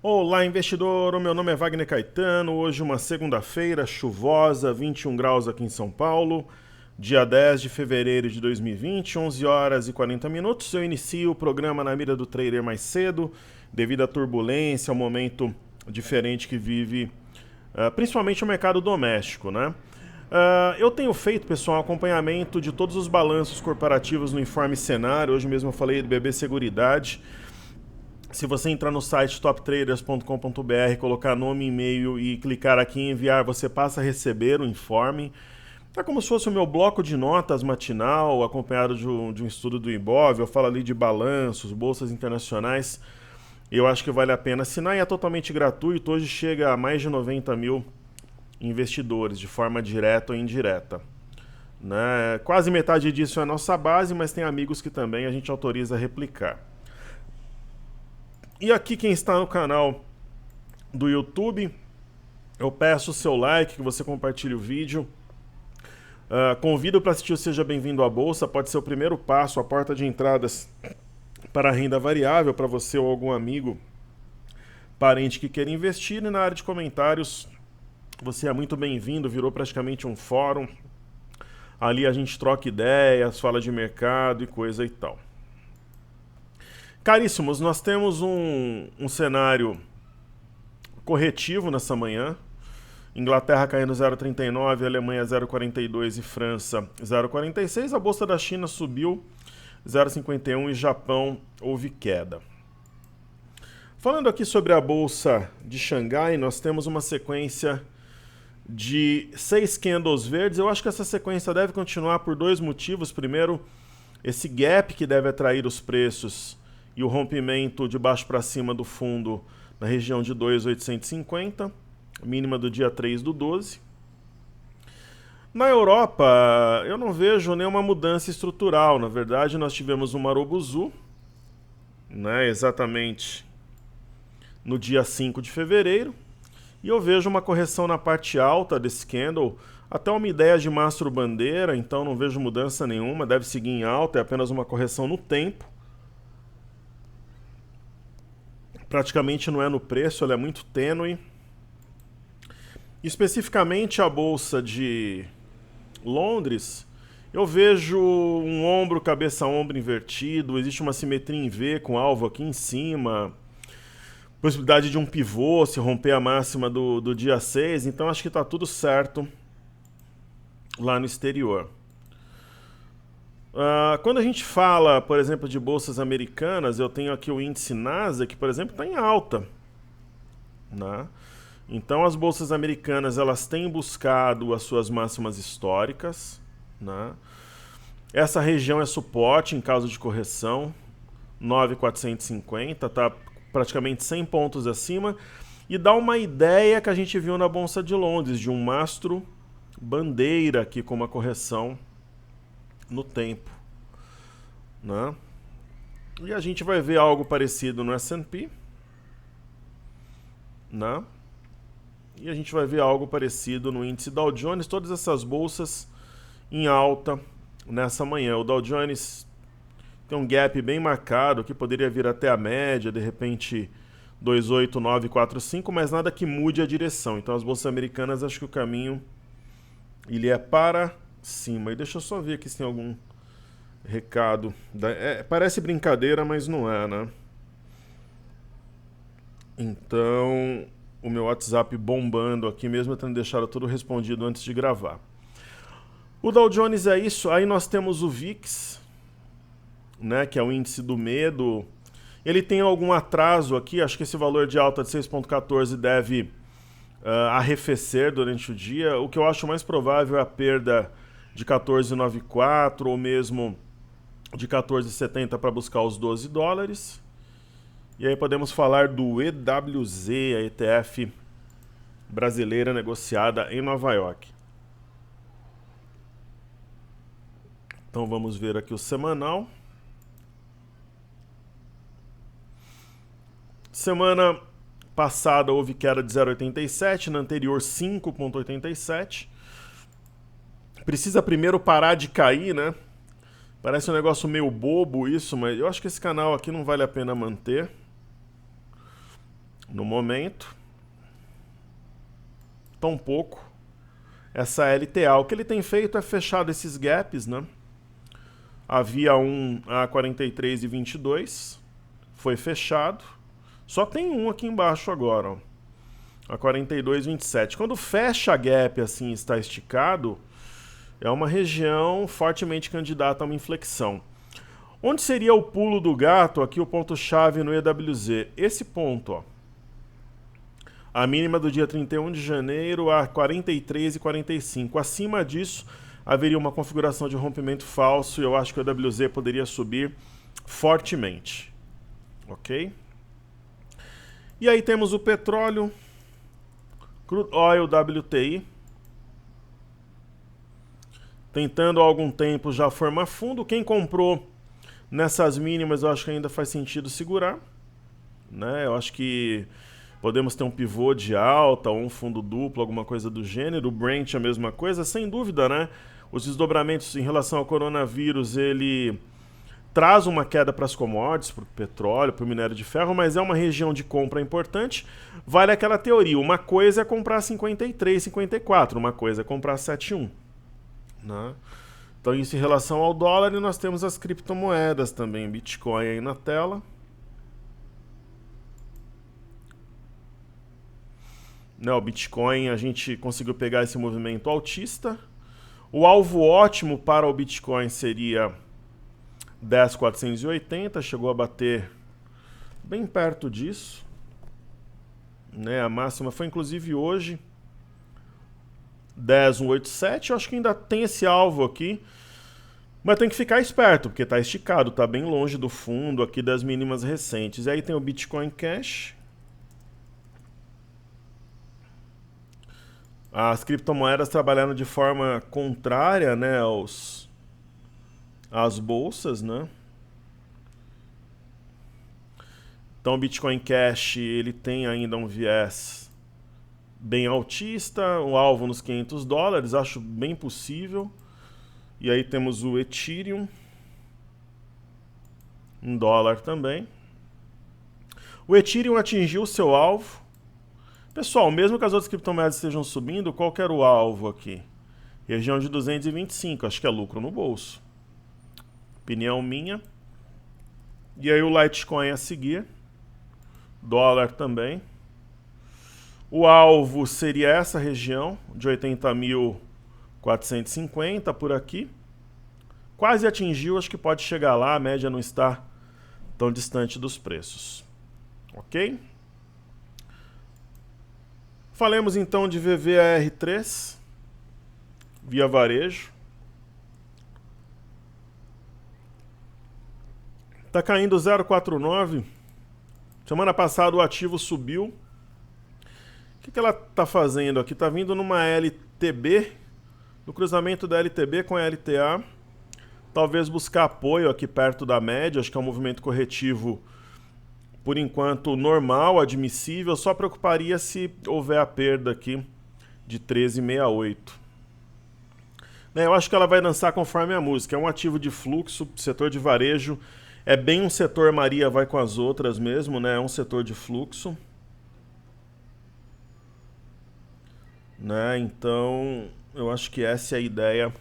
Olá, investidor! O meu nome é Wagner Caetano. Hoje, uma segunda-feira chuvosa, 21 graus aqui em São Paulo, dia 10 de fevereiro de 2020, 11 horas e 40 minutos. Eu inicio o programa na mira do trader mais cedo, devido à turbulência, ao momento diferente que vive, principalmente o mercado doméstico, né? Eu tenho feito, pessoal, acompanhamento de todos os balanços corporativos no Informe Cenário. Hoje mesmo eu falei do BB Seguridade. Se você entrar no site toptraders.com.br, colocar nome, e-mail e clicar aqui em enviar, você passa a receber o informe. É como se fosse o meu bloco de notas matinal, acompanhado de um estudo do Ibov. Eu falo ali de balanços, bolsas internacionais. Eu acho que vale a pena assinar e é totalmente gratuito. Hoje chega a mais de 90 mil investidores, de forma direta ou indireta. Né? Quase metade disso é a nossa base, mas tem amigos que também a gente autoriza a replicar. E aqui quem está no canal do YouTube, eu peço o seu like, que você compartilhe o vídeo. Convido para assistir o Seja Bem-vindo à Bolsa, pode ser o primeiro passo, a porta de entradas para a renda variável, para você ou algum amigo, parente que queira investir. E na área de comentários, você é muito bem-vindo, virou praticamente um fórum. Ali a gente troca ideias, fala de mercado e coisa e tal. Caríssimos, nós temos um cenário corretivo nessa manhã. Inglaterra caindo 0,39, Alemanha 0,42 e França 0,46. A bolsa da China subiu 0,51 e Japão houve queda. Falando aqui sobre a bolsa de Xangai, nós temos uma sequência de 6 candles verdes. Eu acho que essa sequência deve continuar por dois motivos. Primeiro, esse gap que deve atrair os preços e o rompimento de baixo para cima do fundo na região de 2.850, mínima do dia 3/12. Na Europa, eu não vejo nenhuma mudança estrutural. Na verdade, nós tivemos um Marubozu, né, exatamente no dia 5 de fevereiro, e eu vejo uma correção na parte alta desse candle, até uma ideia de mastro bandeira, então não vejo mudança nenhuma, deve seguir em alta, é apenas uma correção no tempo. Praticamente não é no preço, ela é muito tênue. Especificamente a bolsa de Londres, eu vejo um ombro, cabeça-ombro invertido, existe uma simetria em V com alvo aqui em cima, possibilidade de um pivô se romper a máxima do dia 6, então acho que está tudo certo lá no exterior. Quando a gente fala, por exemplo, de bolsas americanas, eu tenho aqui o índice Nasdaq, que, por exemplo, está em alta, né? Então, as bolsas americanas elas têm buscado as suas máximas históricas, né? Essa região é suporte em caso de correção, 9.450, está praticamente 100 pontos acima, e dá uma ideia que a gente viu na Bolsa de Londres, de um mastro bandeira aqui com uma correção no tempo, né? E a gente vai ver algo parecido no S&P, né? E a gente vai ver algo parecido no índice Dow Jones, todas essas bolsas em alta nessa manhã. O Dow Jones tem um gap bem marcado, que poderia vir até a média, de repente 28945, mas nada que mude a direção. Então as bolsas americanas, acho que o caminho ele é para cima. E deixa eu só ver aqui se tem algum recado. Parece brincadeira, mas não é, né? Então, o meu WhatsApp bombando aqui mesmo, eu tendo deixado tudo respondido antes de gravar. O Dow Jones é isso. Aí nós temos o VIX, né, que é o índice do medo. Ele tem algum atraso aqui, acho que esse valor de alta de 6,14 deve arrefecer durante o dia. O que eu acho mais provável é a perda de 14,94 ou mesmo de 14,70 para buscar os 12 dólares. E aí podemos falar do EWZ, a ETF brasileira negociada em Nova York. Então vamos ver aqui o semanal. Semana passada houve queda de 0,87, na anterior 5,87. Precisa primeiro parar de cair, né? Parece um negócio meio bobo isso, mas eu acho que esse canal aqui não vale a pena manter. no momento. Tão pouco. Essa LTA, o que ele tem feito é fechado esses gaps, né? Havia um a 43,22, foi fechado. Só tem um aqui embaixo agora, ó, a 42,27. Quando fecha a gap assim, está esticado, é uma região fortemente candidata a uma inflexão. Onde seria o pulo do gato? Aqui o ponto-chave no EWZ. Esse ponto, ó. A mínima do dia 31 de janeiro a 43,45. Acima disso, haveria uma configuração de rompimento falso e eu acho que o EWZ poderia subir fortemente. Ok? E aí temos o petróleo, Crude Oil WTI, tentando há algum tempo já formar fundo. Quem comprou nessas mínimas, eu acho que ainda faz sentido segurar, né? Eu acho que podemos ter um pivô de alta ou um fundo duplo, alguma coisa do gênero. O Brent a mesma coisa, sem dúvida, né? Os desdobramentos em relação ao coronavírus, ele traz uma queda para as commodities, para o petróleo, para o minério de ferro, mas é uma região de compra importante. Vale aquela teoria, uma coisa é comprar 53, 54, uma coisa é comprar 71. Né? Então isso em relação ao dólar, e nós temos as criptomoedas também, Bitcoin aí na tela. Né, o Bitcoin, a gente conseguiu pegar esse movimento altista. O alvo ótimo para o Bitcoin seria 10.480, chegou a bater bem perto disso. Né, a máxima foi inclusive hoje 10.187. Eu acho que ainda tem esse alvo aqui, mas tem que ficar esperto, porque está esticado, está bem longe do fundo aqui das mínimas recentes. E aí tem o Bitcoin Cash. As criptomoedas trabalhando de forma contrária, né, às bolsas, né? Então o Bitcoin Cash, ele tem ainda um viés bem altista, o alvo nos $500, acho bem possível. E aí temos o Ethereum, em dólar também. O Ethereum atingiu o seu alvo. Pessoal, mesmo que as outras criptomoedas estejam subindo, qual que era o alvo aqui? Região de 225, acho que é lucro no bolso. Opinião minha. E aí o Litecoin a seguir. Dólar também. O alvo seria essa região, de 80.450 por aqui. Quase atingiu, acho que pode chegar lá, a média não está tão distante dos preços. Ok? Falemos então de VVAR3, via varejo. Está caindo 0,49. Semana passada o ativo subiu. O que ela está fazendo aqui? Está vindo numa LTB, no cruzamento da LTB com a LTA. Talvez buscar apoio aqui perto da média, acho que é um movimento corretivo por enquanto normal, admissível, só preocuparia se houver a perda aqui de 13,68. Eu acho que ela vai dançar conforme a música, é um ativo de fluxo, setor de varejo, é bem um setor Maria vai com as outras mesmo, né? É um setor de fluxo. Né? Então, eu acho que essa é a ideia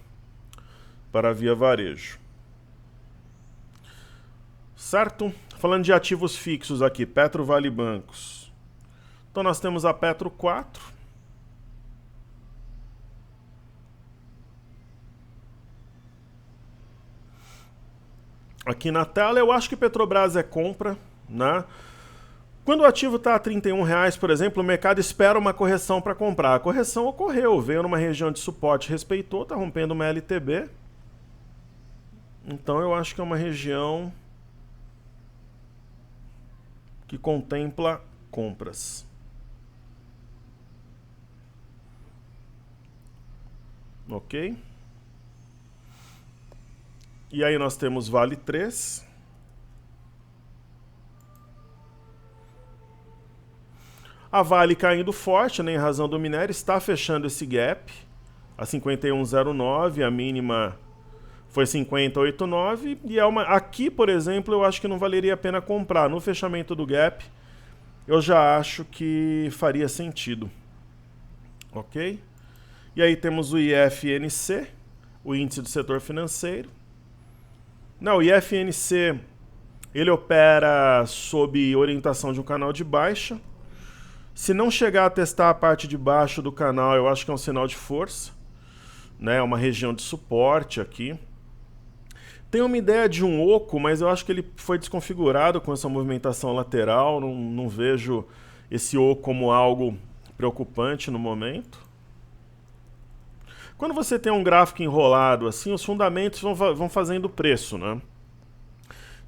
para a Via Varejo. Certo? Falando de ativos fixos aqui, Petro Vale Bancos. Então nós temos a Petro 4. Aqui na tela, eu acho que Petrobras é compra, né? Quando o ativo está a R$31, por exemplo, o mercado espera uma correção para comprar. A correção ocorreu, veio numa região de suporte, respeitou, está rompendo uma LTB. Então eu acho que é uma região que contempla compras. Ok? E aí nós temos Vale 3. A Vale caindo forte, né, em razão do minério, está fechando esse gap a 51,09, a mínima foi 50,89 e é uma aqui, por exemplo, eu acho que não valeria a pena comprar. No fechamento do gap, eu já acho que faria sentido. Ok? E aí temos o IFNC, o índice do setor financeiro. Não, o IFNC, ele opera sob orientação de um canal de baixa. Se não chegar a testar a parte de baixo do canal, eu acho que é um sinal de força, né? É uma região de suporte aqui. Tem uma ideia de um oco, mas eu acho que ele foi desconfigurado com essa movimentação lateral. Não vejo esse oco como algo preocupante no momento. Quando você tem um gráfico enrolado assim, os fundamentos vão fazendo preço, né?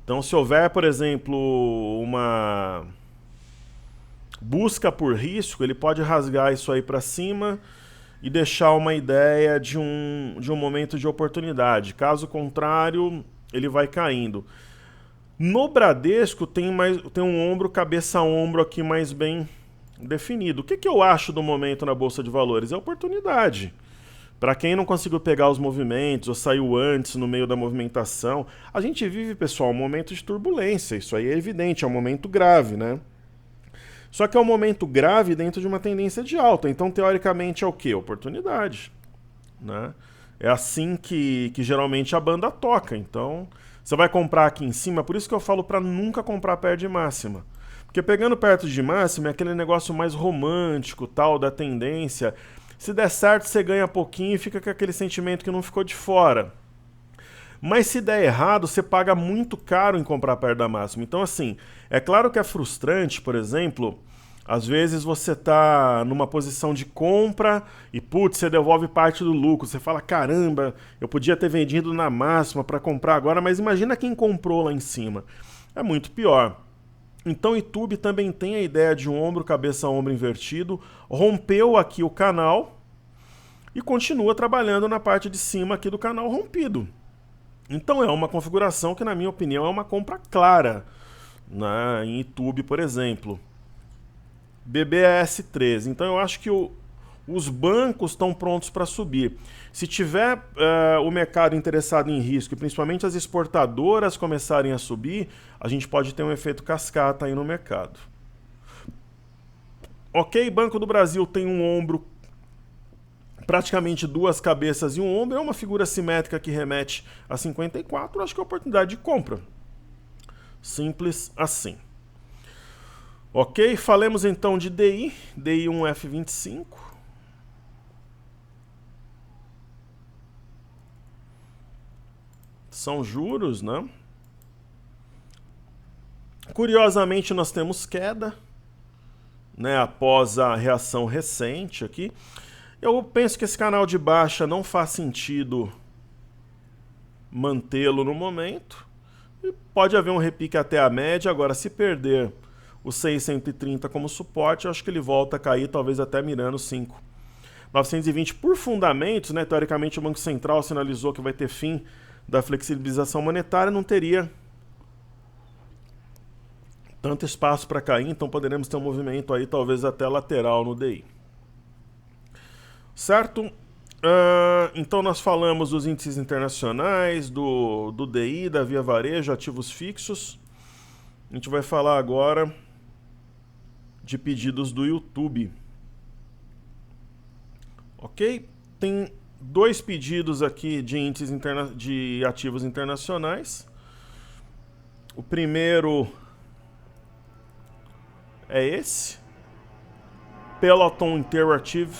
Então, se houver, por exemplo, uma busca por risco, ele pode rasgar isso aí para cima e deixar uma ideia de um momento de oportunidade. Caso contrário, ele vai caindo. No Bradesco tem um ombro, cabeça-ombro aqui mais bem definido. O que eu acho do momento na Bolsa de Valores? É oportunidade. Para quem não conseguiu pegar os movimentos ou saiu antes no meio da movimentação, a gente vive, pessoal, um momento de turbulência. Isso aí é evidente, é um momento grave, né? Só que é um momento grave dentro de uma tendência de alta. Então, teoricamente, é o quê? Oportunidade, né? É assim que geralmente a banda toca. Então, você vai comprar aqui em cima, por isso que eu falo para nunca comprar perto de máxima. Porque pegando perto de máxima é aquele negócio mais romântico, tal, da tendência. Se der certo, você ganha pouquinho e fica com aquele sentimento que não ficou de fora. Mas se der errado, você paga muito caro em comprar perto da máxima. Então, assim, é claro que é frustrante, por exemplo, às vezes você tá numa posição de compra e, putz, você devolve parte do lucro. Você fala, caramba, eu podia ter vendido na máxima para comprar agora, mas imagina quem comprou lá em cima. É muito pior. Então, o YouTube também tem a ideia de um ombro, cabeça, ombro invertido. Rompeu aqui o canal e continua trabalhando na parte de cima aqui do canal rompido. Então, é uma configuração que, na minha opinião, é uma compra clara, né? Em YouTube, por exemplo. BBS13. Então, eu acho que os bancos estão prontos para subir. Se tiver o mercado interessado em risco, e principalmente as exportadoras começarem a subir, a gente pode ter um efeito cascata aí no mercado. Ok, Banco do Brasil tem um ombro, praticamente duas cabeças e um ombro, é uma figura simétrica que remete a 54, acho que é oportunidade de compra. Simples assim. Ok, falemos então de DI, DI1F25. São juros, né? Curiosamente, nós temos queda, né, após a reação recente aqui. Eu penso que esse canal de baixa não faz sentido mantê-lo no momento. E pode haver um repique até a média. Agora, se perder o 630 como suporte, eu acho que ele volta a cair, talvez até mirando 5.920 por fundamentos, né? Teoricamente, o Banco Central sinalizou que vai ter fim da flexibilização monetária, não teria tanto espaço para cair, então poderemos ter um movimento aí talvez até lateral no DI. Certo? Então nós falamos dos índices internacionais, do DI, da Via Varejo, ativos fixos. A gente vai falar agora de pedidos do YouTube. Ok? Tem dois pedidos aqui de índices de ativos internacionais. O primeiro é esse. Peloton Interactive.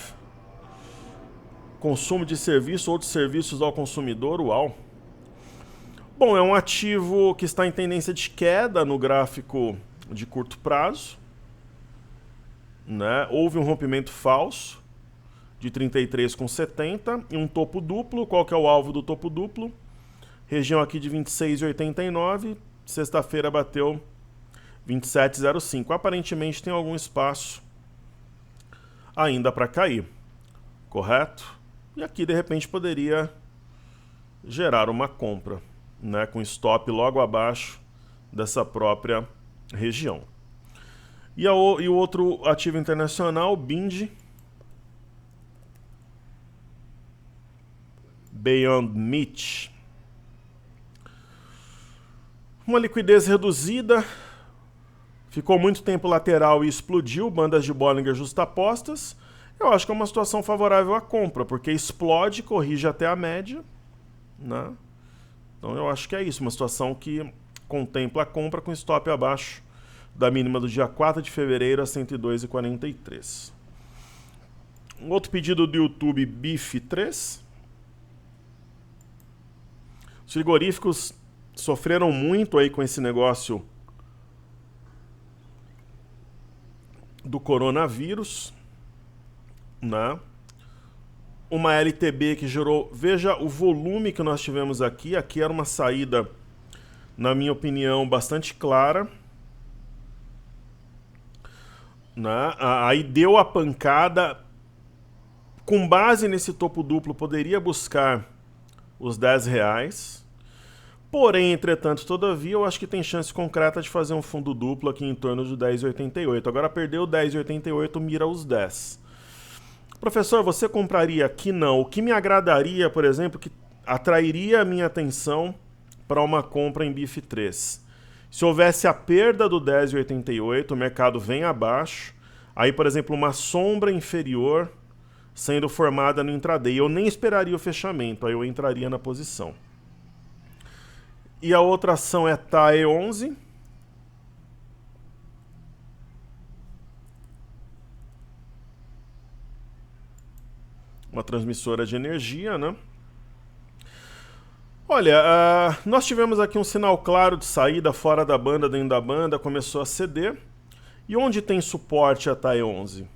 Consumo de serviço ou de serviços ao consumidor, uau. Bom, é um ativo que está em tendência de queda no gráfico de curto prazo, né? Houve um rompimento falso de 33,70 e um topo duplo. Qual que é o alvo do topo duplo? Região aqui de 26,89. Sexta-feira bateu 27,05. Aparentemente tem algum espaço ainda para cair, correto? E aqui de repente poderia gerar uma compra, né, com stop logo abaixo dessa própria região. E o outro ativo internacional, BIND, Beyond Meat. Uma liquidez reduzida, ficou muito tempo lateral e explodiu, bandas de Bollinger justapostas. Eu acho que é uma situação favorável à compra, porque explode, corrige até a média, né? Então eu acho que é isso, uma situação que contempla a compra com stop abaixo da mínima do dia 4 de fevereiro a 102,43. Um outro pedido do YouTube, BIF3. Os frigoríficos sofreram muito aí com esse negócio do coronavírus, né? Uma LTB que gerou... Veja o volume que nós tivemos aqui. Aqui era uma saída, na minha opinião, bastante clara, né? Aí deu a pancada. Com base nesse topo duplo, poderia buscar os R$10. Porém, entretanto, todavia, eu acho que tem chance concreta de fazer um fundo duplo aqui em torno de 10,88. Agora perdeu 10,88, mira os 10. Professor, você compraria aqui? Não. O que me agradaria, por exemplo, que atrairia a minha atenção para uma compra em BIF3. Se houvesse a perda do 10,88, o mercado vem abaixo, aí, por exemplo, uma sombra inferior sendo formada no intraday. Eu nem esperaria o fechamento, aí eu entraria na posição. E a outra ação é TAE11. Uma transmissora de energia, né? Olha, nós tivemos aqui um sinal claro de saída fora da banda, dentro da banda, começou a ceder. E onde tem suporte a TAE11?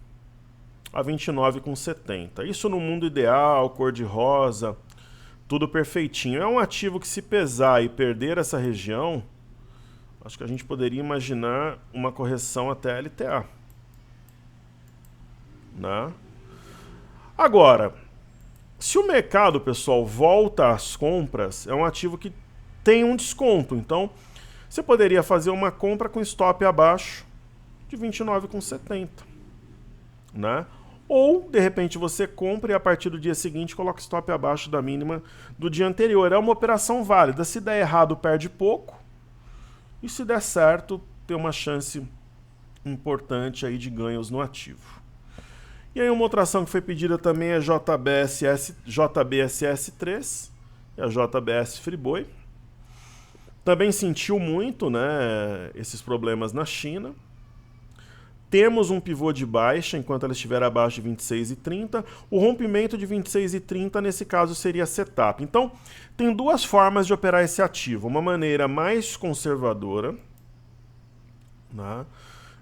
A 29,70. Isso no mundo ideal, cor de rosa, tudo perfeitinho. É um ativo que, se pesar e perder essa região, acho que a gente poderia imaginar uma correção até LTA, né? Agora, se o mercado, pessoal, volta às compras, é um ativo que tem um desconto. Então, você poderia fazer uma compra com stop abaixo de 29,70, né? Ou, de repente, você compra e a partir do dia seguinte coloca stop abaixo da mínima do dia anterior. É uma operação válida. Se der errado, perde pouco. E se der certo, tem uma chance importante aí de ganhos no ativo. E aí uma outra ação que foi pedida também é JBSS3 e a JBS Friboi. Também sentiu muito, né, esses problemas na China. Temos um pivô de baixa enquanto ela estiver abaixo de 26,30. O rompimento de 26,30 nesse caso seria setup. Então, tem duas formas de operar esse ativo. Uma maneira mais conservadora, né?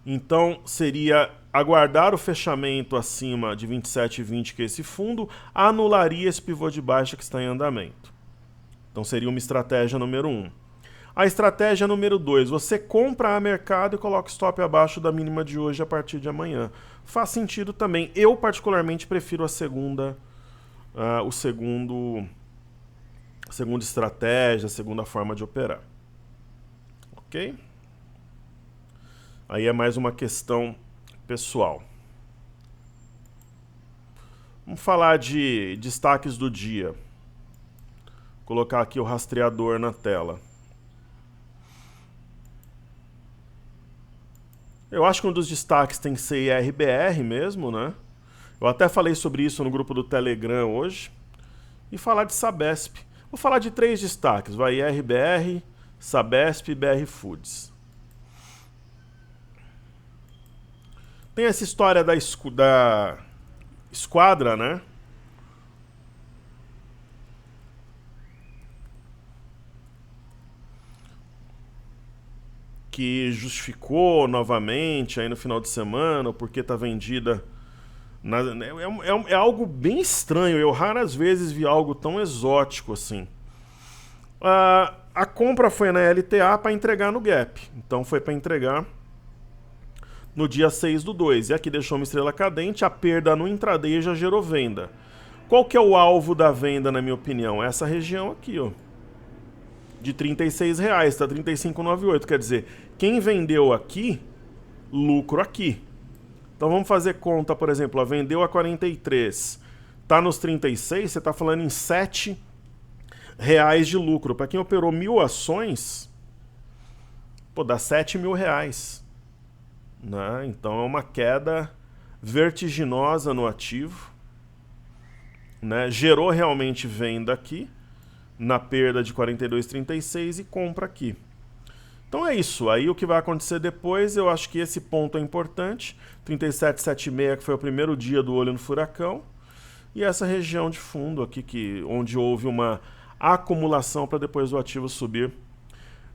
Então, seria aguardar o fechamento acima de 27,20, que é esse fundo, anularia esse pivô de baixa que está em andamento. Então, seria uma estratégia número 1. A estratégia número 2, você compra a mercado e coloca stop abaixo da mínima de hoje a partir de amanhã. Faz sentido também. Eu, particularmente, prefiro a segunda estratégia, a segunda forma de operar. Ok? Aí é mais uma questão pessoal. Vamos falar de destaques do dia. Vou colocar aqui o rastreador na tela. Eu acho que um dos destaques tem que ser IRBR mesmo, né? Eu até falei sobre isso no grupo do Telegram hoje. E falar de Sabesp. Vou falar de 3 destaques. Vai IRBR, Sabesp e BR Foods. Tem essa história da Esquadra, né? Que justificou novamente aí no final de semana porque está vendida. É algo bem estranho. Eu raras vezes vi algo tão exótico assim. A compra foi na LTA para entregar no Gap. Então foi para entregar no dia 6/2. E aqui deixou uma estrela cadente. A perda no intraday já gerou venda. Qual que é o alvo da venda, na minha opinião? Essa região aqui, ó. De R$36, está 35,98. Quer dizer, quem vendeu aqui, lucro aqui. Então vamos fazer conta, por exemplo, ela vendeu a 43, está nos 36, você está falando em R$7 de lucro. Para quem operou 1.000 ações, pô, dá R$7.000. né? Então é uma queda vertiginosa no ativo, né? Gerou realmente venda aqui, na perda de 42,36 e compra aqui. Então é isso. Aí o que vai acontecer depois, eu acho que esse ponto é importante. 37,76, que foi o primeiro dia do olho no furacão. E essa região de fundo aqui, onde houve uma acumulação para depois o ativo subir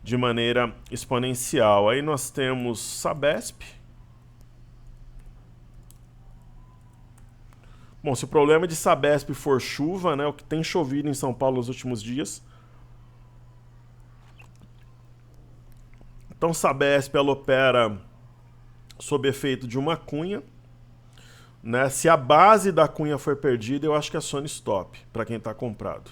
de maneira exponencial. Aí nós temos Sabesp. Bom, se o problema de Sabesp for chuva, né, o que tem chovido em São Paulo nos últimos dias. Então Sabesp ela opera sob efeito de uma cunha, né? Se a base da cunha for perdida, eu acho que é Sony Stop para quem está comprado.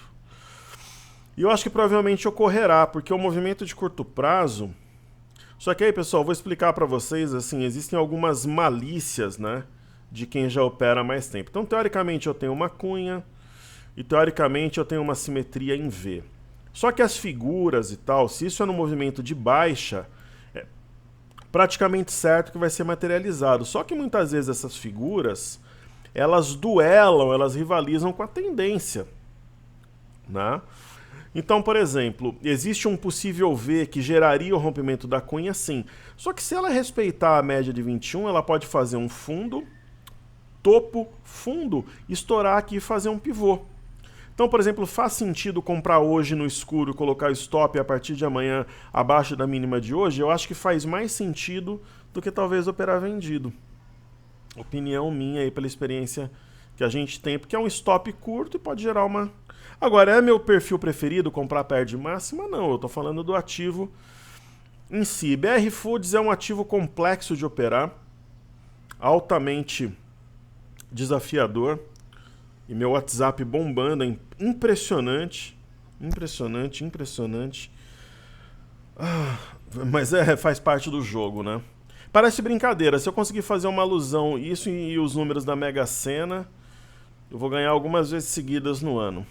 E eu acho que provavelmente ocorrerá, porque o movimento de curto prazo. Só que aí, pessoal, vou explicar para vocês, assim, existem algumas malícias, né, de quem já opera há mais tempo. Então, teoricamente, eu tenho uma cunha e teoricamente eu tenho uma simetria em V. Só que as figuras e tal, se isso é no movimento de baixa, é praticamente certo que vai ser materializado. Só que muitas vezes essas figuras, elas duelam, elas rivalizam com a tendência, né? Então, por exemplo, existe um possível V que geraria o rompimento da cunha, sim. Só que se ela respeitar a média de 21, ela pode fazer um fundo, topo, fundo, estourar aqui e fazer um pivô. Então, por exemplo, faz sentido comprar hoje no escuro, colocar stop a partir de amanhã abaixo da mínima de hoje? Eu acho que faz mais sentido do que talvez operar vendido. Opinião minha aí pela experiência que a gente tem, porque é um stop curto e pode gerar uma... Agora, é meu perfil preferido comprar perto de máxima? Não, eu estou falando do ativo em si. BR Foods é um ativo complexo de operar, altamente desafiador, e meu WhatsApp bombando, é impressionante, impressionante. Mas faz parte do jogo, né? Parece brincadeira, se eu conseguir fazer uma alusão, isso e os números da Mega Sena, eu vou ganhar algumas vezes seguidas no ano.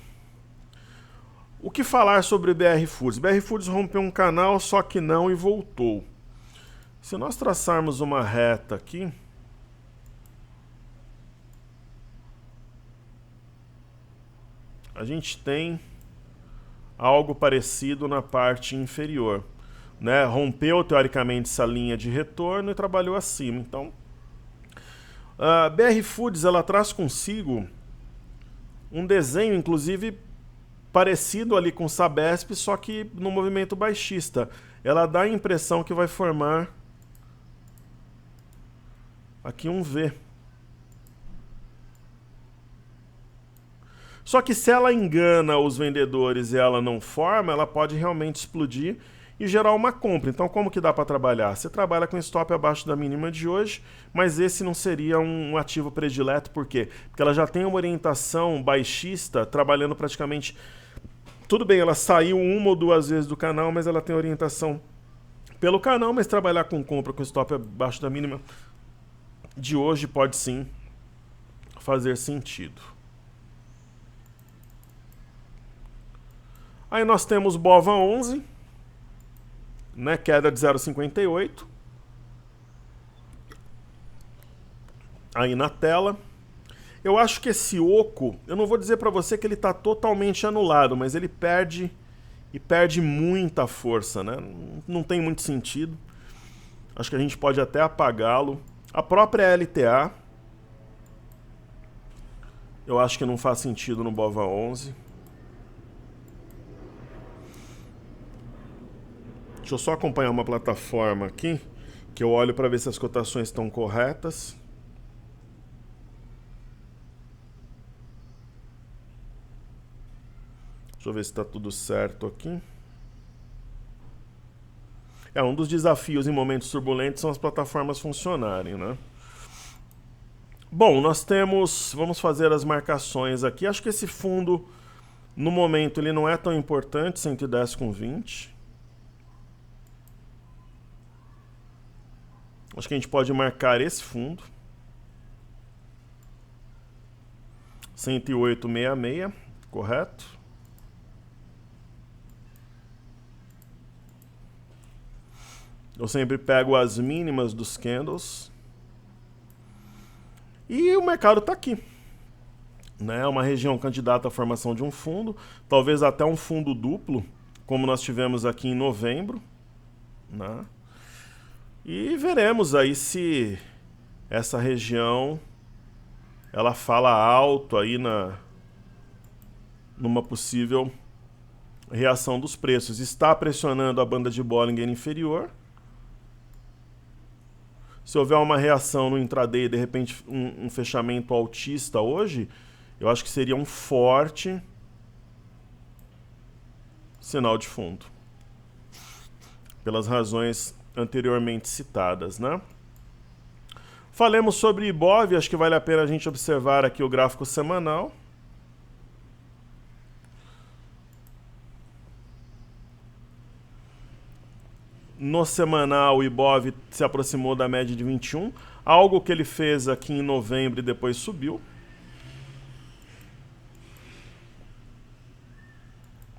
O que falar sobre BR Foods? BR Foods rompeu um canal, só que não e voltou. Se nós traçarmos uma reta aqui, a gente tem algo parecido na parte inferior, né? Rompeu teoricamente essa linha de retorno e trabalhou acima. Então, a BR Foods ela traz consigo um desenho, inclusive parecido ali com Sabesp, só que no movimento baixista. Ela dá a impressão que vai formar aqui um V. Só que se ela engana os vendedores e ela não forma, ela pode realmente explodir e gerar uma compra. Então como que dá para trabalhar? Você trabalha com stop abaixo da mínima de hoje, mas esse não seria um ativo predileto, por quê? Porque ela já tem uma orientação baixista, trabalhando praticamente... Tudo bem, ela saiu uma ou duas vezes do canal, mas ela tem orientação pelo canal, mas trabalhar com compra com stop abaixo da mínima de hoje pode sim fazer sentido. Aí nós temos BOVA 11, né, queda de 0,58. Aí na tela. Eu acho que esse oco, eu não vou dizer para você que ele está totalmente anulado, mas ele perde e perde muita força, né? Não tem muito sentido. Acho que a gente pode até apagá-lo. A própria LTA, eu acho que não faz sentido no BOVA 11. Deixa eu só acompanhar uma plataforma aqui, que eu olho para ver se as cotações estão corretas. Deixa eu ver se está tudo certo aqui. Um dos desafios em momentos turbulentos são as plataformas funcionarem, né? Bom, nós temos... Vamos fazer as marcações aqui. Acho que esse fundo, no momento, ele não é tão importante, 110,20. Acho que a gente pode marcar esse fundo. 108,66, correto? Eu sempre pego as mínimas dos candles. E o mercado está aqui. Né? Uma região candidata à formação de um fundo, talvez até um fundo duplo, como nós tivemos aqui em novembro. Né? E veremos aí se essa região ela fala alto aí numa possível reação dos preços. Está pressionando a banda de Bollinger inferior. Se houver uma reação no intraday, de repente um fechamento altista hoje, eu acho que seria um forte sinal de fundo. Pelas razões anteriormente citadas, né? Falemos sobre Ibov, acho que vale a pena a gente observar aqui o gráfico semanal. No semanal, o Ibov se aproximou da média de 21, algo que ele fez aqui em novembro e depois subiu.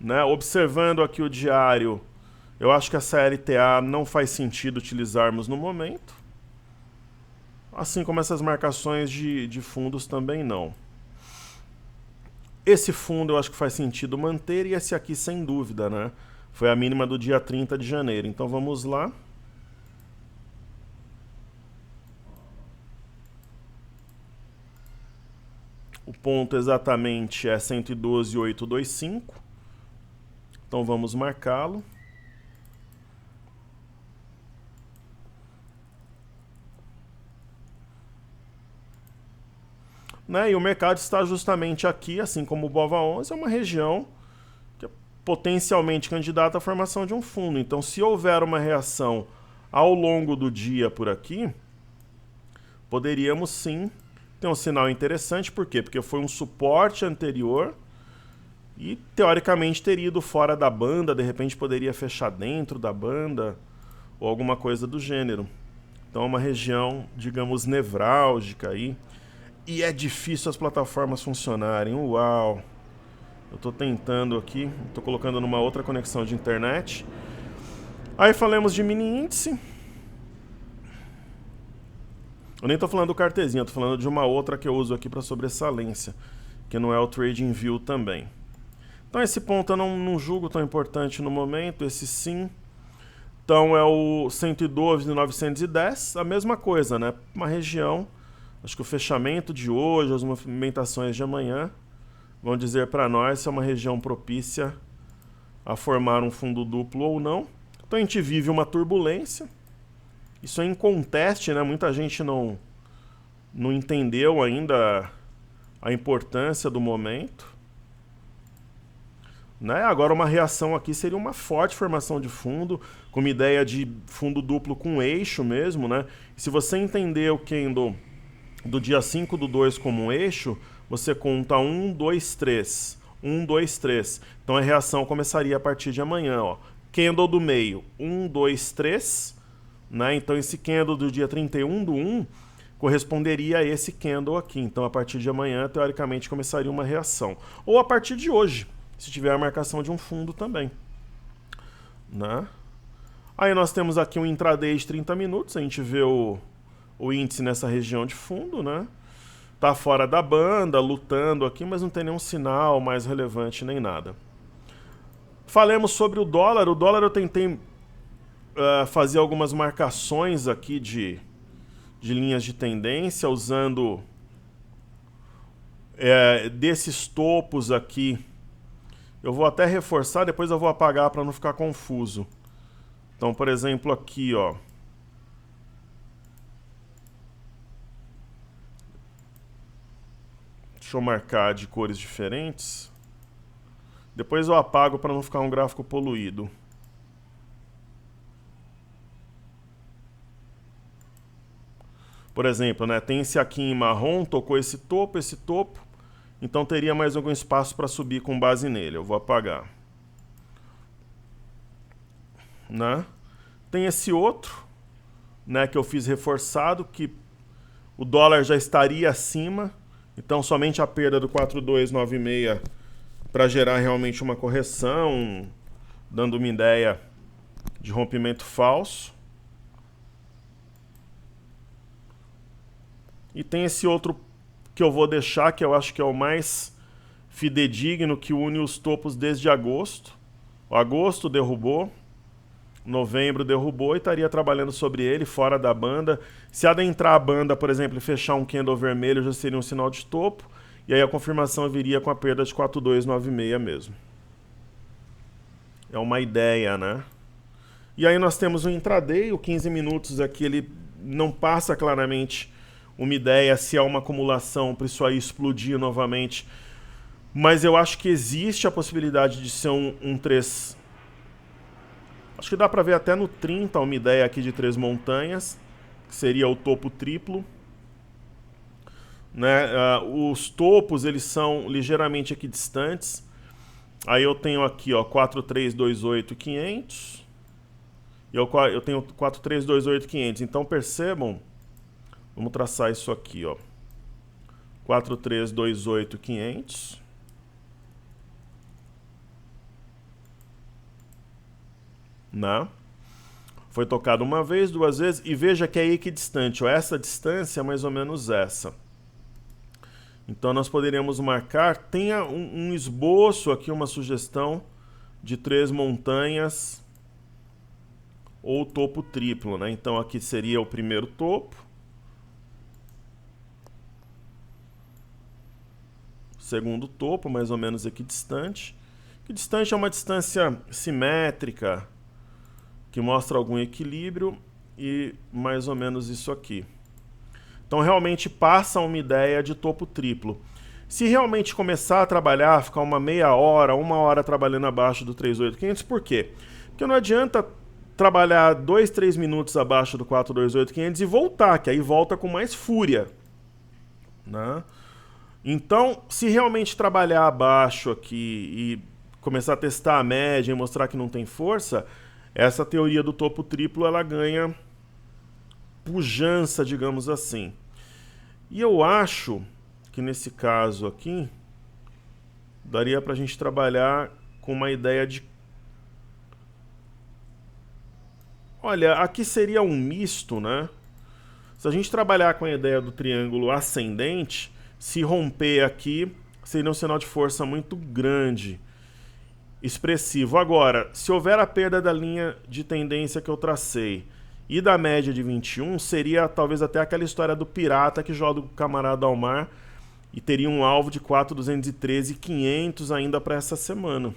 Né? Observando aqui o diário, eu acho que a CLTA não faz sentido utilizarmos no momento. Assim como essas marcações de fundos também não. Esse fundo eu acho que faz sentido manter e esse aqui sem dúvida, né? Foi a mínima do dia 30 de janeiro. Então vamos lá. O ponto exatamente é 112,825. Então vamos marcá-lo. Né? E o mercado está justamente aqui, assim como o BOVA11, é uma região que é potencialmente candidata à formação de um fundo. Então, se houver uma reação ao longo do dia por aqui, poderíamos sim ter um sinal interessante. Por quê? Porque foi um suporte anterior e, teoricamente, teria ido fora da banda, de repente poderia fechar dentro da banda ou alguma coisa do gênero. Então, é uma região, digamos, nevrálgica aí. E é difícil as plataformas funcionarem. Uau! Eu estou tentando aqui, estou colocando numa outra conexão de internet. Aí falamos de mini índice. Eu nem estou falando do cartezinho, estou falando de uma outra que eu uso aqui para sobressalência, que não é o TradingView também. Então esse ponto eu não julgo tão importante no momento, esse sim. Então é o 112,910, a mesma coisa, né? Uma região. Acho que o fechamento de hoje, as movimentações de amanhã, vão dizer para nós se é uma região propícia a formar um fundo duplo ou não. Então a gente vive uma turbulência. Isso é inconteste, né? Muita gente não entendeu ainda a importância do momento. Né? Agora uma reação aqui seria uma forte formação de fundo, com uma ideia de fundo duplo com eixo mesmo, né? E se você entender o candle do dia 5/2 como um eixo, você conta 1, 2, 3. 1, 2, 3. Então a reação começaria a partir de amanhã. Ó. Candle do meio, 1, 2, 3. Né? Então esse candle do dia 31/1 corresponderia a esse candle aqui. Então a partir de amanhã, teoricamente, começaria uma reação. Ou a partir de hoje, se tiver a marcação de um fundo também. Né? Aí nós temos aqui um intraday de 30 minutos. A gente vê o índice nessa região de fundo, né? Tá fora da banda, lutando aqui, mas não tem nenhum sinal mais relevante nem nada. Falemos sobre o dólar. O dólar eu tentei fazer algumas marcações aqui de linhas de tendência, usando desses topos aqui. Eu vou até reforçar, depois eu vou apagar para não ficar confuso. Então, por exemplo, aqui, ó. Deixa eu marcar de cores diferentes. Depois eu apago para não ficar um gráfico poluído. Por exemplo, né, tem esse aqui em marrom, tocou esse topo. Então teria mais algum espaço para subir com base nele. Eu vou apagar. Né? Tem esse outro, né, que eu fiz reforçado, que o dólar já estaria acima. Então somente a perda do 4,296 para gerar realmente uma correção, dando uma ideia de rompimento falso. E tem esse outro que eu vou deixar, que eu acho que é o mais fidedigno, que une os topos desde agosto. O agosto derrubou, novembro derrubou e estaria trabalhando sobre ele, fora da banda. Se adentrar a banda, por exemplo, e fechar um candle vermelho, já seria um sinal de topo. E aí a confirmação viria com a perda de 4296 mesmo. É uma ideia, né? E aí nós temos o intraday, o 15 minutos aqui, ele não passa claramente uma ideia se é uma acumulação para isso aí explodir novamente. Mas eu acho que existe a possibilidade de ser um 3. Acho que dá para ver até no 30 uma ideia aqui de 3 montanhas, que seria o topo triplo. Né? Os topos eles são ligeiramente equidistantes. Aí eu tenho aqui, ó, 4328,500. E eu tenho 4328,500. Então percebam, vamos traçar isso aqui, ó. 4328,500. Né? Foi tocado uma vez, duas vezes, e veja que é equidistante. Ó, essa distância é mais ou menos essa. Então nós poderíamos marcar, tenha um esboço aqui, uma sugestão de 3 montanhas ou topo triplo, né? Então aqui seria o primeiro topo. Segundo topo, mais ou menos equidistante. Equidistante é uma distância simétrica, que mostra algum equilíbrio, e mais ou menos isso aqui. Então realmente passa uma ideia de topo triplo. Se realmente começar a trabalhar, ficar uma meia hora, uma hora trabalhando abaixo do 38500, por quê? Porque não adianta trabalhar 2, 3 minutos abaixo do 428,500 e voltar, que aí volta com mais fúria. Né? Então, se realmente trabalhar abaixo aqui e começar a testar a média e mostrar que não tem força, essa teoria do topo triplo ela ganha pujança, digamos assim. E eu acho que nesse caso aqui daria para a gente trabalhar com uma ideia de... Olha, aqui seria um misto, né? Se a gente trabalhar com a ideia do triângulo ascendente, se romper aqui, seria um sinal de força muito grande, expressivo. Agora, se houver a perda da linha de tendência que eu tracei e da média de 21, seria talvez até aquela história do pirata que joga o camarada ao mar e teria um alvo de 4.213.500 ainda para essa semana.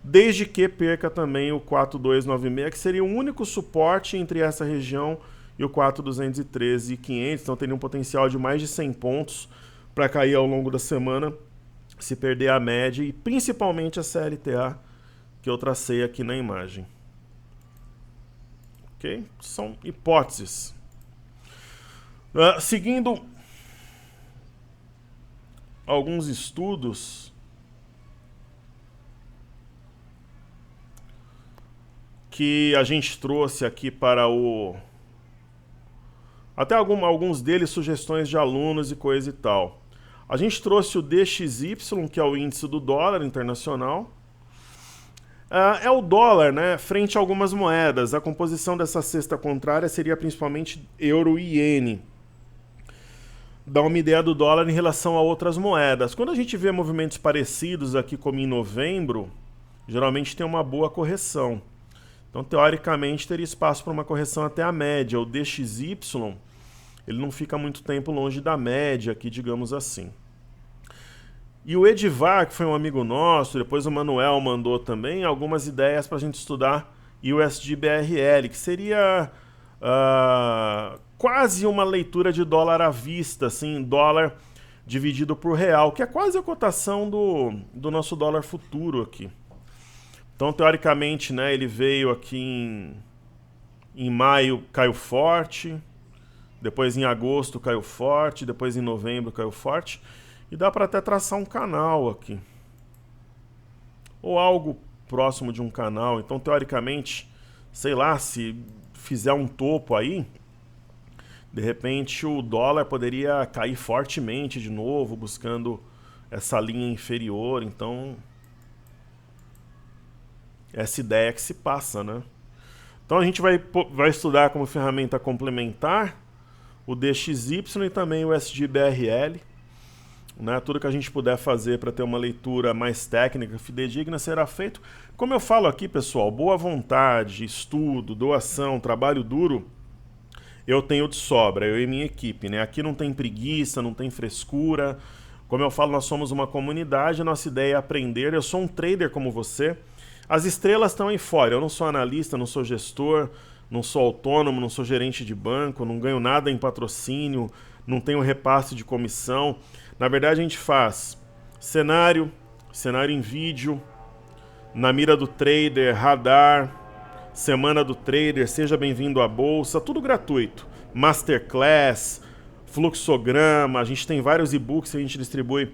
Desde que perca também o 4.296, que seria o único suporte entre essa região e o 4.213.500. Então teria um potencial de mais de 100 pontos para cair ao longo da semana, se perder a média e principalmente a CLTA que eu tracei aqui na imagem. Ok? São hipóteses. Seguindo alguns estudos que a gente trouxe aqui para o... Até alguns deles sugestões de alunos e coisa e tal. A gente trouxe o DXY, que é o índice do dólar internacional. É o dólar, né, frente a algumas moedas. A composição dessa cesta contrária seria principalmente euro e iene. Dá uma ideia do dólar em relação a outras moedas. Quando a gente vê movimentos parecidos aqui como em novembro, geralmente tem uma boa correção. Então, teoricamente, teria espaço para uma correção até a média. O DXY, ele não fica muito tempo longe da média aqui, digamos assim. E o Edivar, que foi um amigo nosso, depois o Manuel mandou também algumas ideias para a gente estudar USD-BRL, que seria quase uma leitura de dólar à vista, assim, dólar dividido por real, que é quase a cotação do nosso dólar futuro aqui. Então, teoricamente, né, ele veio aqui em maio, caiu forte, depois em agosto caiu forte, depois em novembro caiu forte, e dá para até traçar um canal aqui. Ou algo próximo de um canal. Então, teoricamente, sei lá, se fizer um topo aí, de repente o dólar poderia cair fortemente de novo, buscando essa linha inferior. Então, essa ideia que se passa, né? Então a gente vai estudar como ferramenta complementar o DXY e também o SGBRL. Né? Tudo que a gente puder fazer para ter uma leitura mais técnica, fidedigna, será feito. Como eu falo aqui, pessoal, boa vontade, estudo, doação, trabalho duro, eu tenho de sobra, eu e minha equipe, né? Aqui não tem preguiça, não tem frescura. Como eu falo, nós somos uma comunidade, a nossa ideia é aprender. Eu sou um trader como você. As estrelas estão aí fora. Eu não sou analista, não sou gestor, não sou autônomo, não sou gerente de banco, não ganho nada em patrocínio, não tenho repasse de comissão. Na verdade, a gente faz cenário em vídeo, na mira do trader, radar, semana do trader, seja bem-vindo à bolsa, tudo gratuito. Masterclass, fluxograma, a gente tem vários e-books que a gente distribui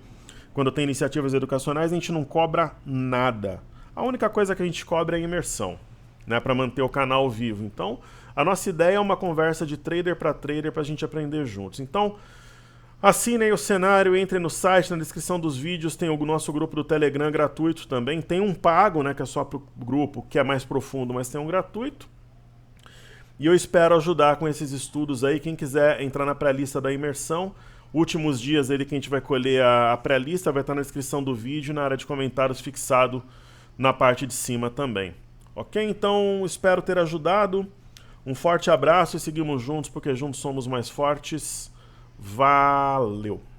quando tem iniciativas educacionais, a gente não cobra nada. A única coisa que a gente cobra é a imersão, né, para manter o canal vivo. Então, a nossa ideia é uma conversa de trader para a gente aprender juntos. Então, assinem o cenário, entrem no site, na descrição dos vídeos tem o nosso grupo do Telegram gratuito também. Tem um pago, né, que é só para o grupo, que é mais profundo, mas tem um gratuito. E eu espero ajudar com esses estudos aí. Quem quiser entrar na pré-lista da imersão, últimos dias aí que a gente vai colher a pré-lista, vai estar na descrição do vídeo, na área de comentários fixado na parte de cima também. Ok? Então, espero ter ajudado. Um forte abraço e seguimos juntos, porque juntos somos mais fortes. Valeu!